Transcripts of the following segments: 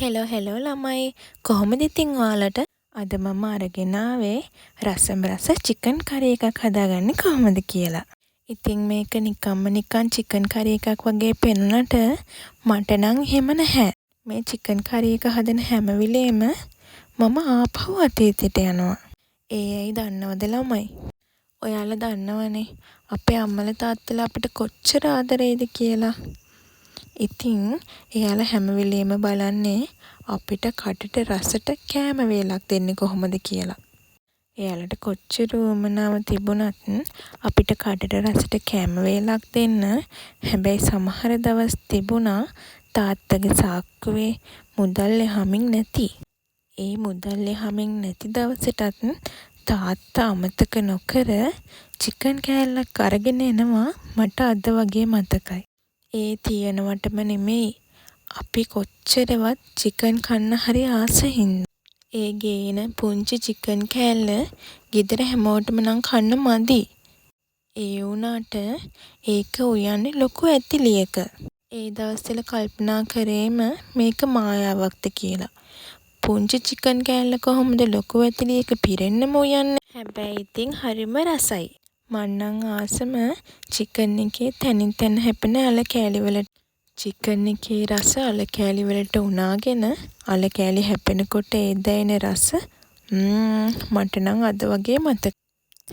Hello ළමයි කොහොමද ඉතින් ඔයාලට අද මම අරගෙන ආවේ රසම රස චිකන් කරි එකක් හදාගන්නේ කොහොමද කියලා. ඉතින් මේක නිකන් චිකන් කරි එකක් වගේ පෙනුනට මට නම් එහෙම නැහැ. මේ චිකන් කරි එක හදන හැම වෙලේම මම ආපහු අතීතයට යනවා. ඒ ඇයි දන්නවද ළමයි? ඔයාලා දන්නවනේ අපේ අම්මලා තාත්තලා අපිට කොච්චර ආදරේද කියලා. ඉතින් එයාලා හැම වෙලේම බලන්නේ අපිට කටට රසට කෑම වේලක් දෙන්නේ කොහොමද කියලා. එයාලට කොච්චර උවමනාව තිබුණත් අපිට කටට රසට කෑම වේලක් දෙන්න. හැබැයි සමහර දවස් තිබුණා තාත්තගේ සාක්කුවේ මුදල් එහමින් නැති. ඒ මුදල් එහමින් නැති දවසටත් තාත්තා අමතක නොකර චිකන් කෑල්ලක් අරගෙන එනවා මට අද වගේ මතකයි. ඒ තියෙනවටම නෙමෙයි අපි කොච්චරවත් චිකන් කන්න හරි ආස හින්දා. ඒ ගේන පුංචි චිකන් කෑල්ල ගෙදර හැමෝටම නම් කන්න මදි. ඒ වුණාට ඒක උයන්නේ ලොකු ඇතිලියක. ඒ දවස්වල කල්පනා කරේම මේක මායාවක්ද කියලා. පුංචි චිකන් කෑල්ල කොහොමද ලොකු ඇතිලියක පිරෙන්නම උයන්නේ? හැබැයි ඉතින් හරිම රසයි. මං නම් ආසම චිකන් එකේ තැනින් තැන හැපෙන අල කෑලි වලට. චිකන් එකේ රස අල කෑලි වලට උනාගෙන අල කෑලි හැපෙනකොට ඒ දැනෙන රස මට නම් අද වගේ මතකයි.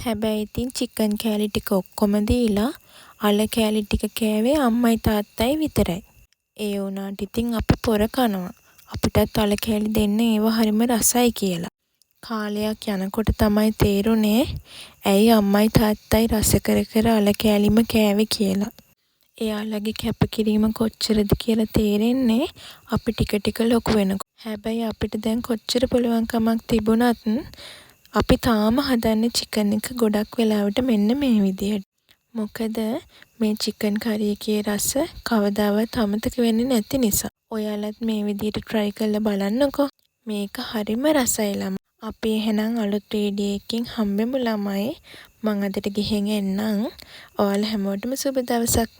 හැබැයි ඉතින් චිකන් කෑලි ටික ඔක්කොම දීලා අල කෑලි ටික කෑවේ අම්මයි තාත්තයි විතරයි. ඒ වුණාට ඉතින් අපි පොර කනවා. අපිටත් අල කෑලි දෙන්න ඒවා හරිම රසයි කියලා. කාලයක් යනකොට තමයි තේරුනේ ඇයි අම්මයි තාත්තයි රස කර කර අල කෑලිම කෑවේ කියලා. එයාලගේ කැපකිරීම කොච්චරද කියලා තේරෙන්නේ අපි ටික ටික ලොකු වෙනකොට. හැබැයි අපිට දැන් කොච්චර පුළුවන්කමක් තිබුණත් අපි තාම හදන්නේ චිකන් එක ගොඩක් වෙලාවට මෙන්න මේ විදියට. මොකද මේ චිකන් කරි එකේ රස කවදාවත් අමතක වෙන්නේ නැති නිසා. ඔයාලත් මේ විදියට try කරලා බලන්නකෝ. මේක හරිම රසයි ළමයි. අපි එහෙනම් අලුත් වීඩියෝ එකකින් හම්බෙමු ළමයි. මං අදට ගිහින් එන්නම්. ඔයාලා හැමෝටම සුබ දවසක්.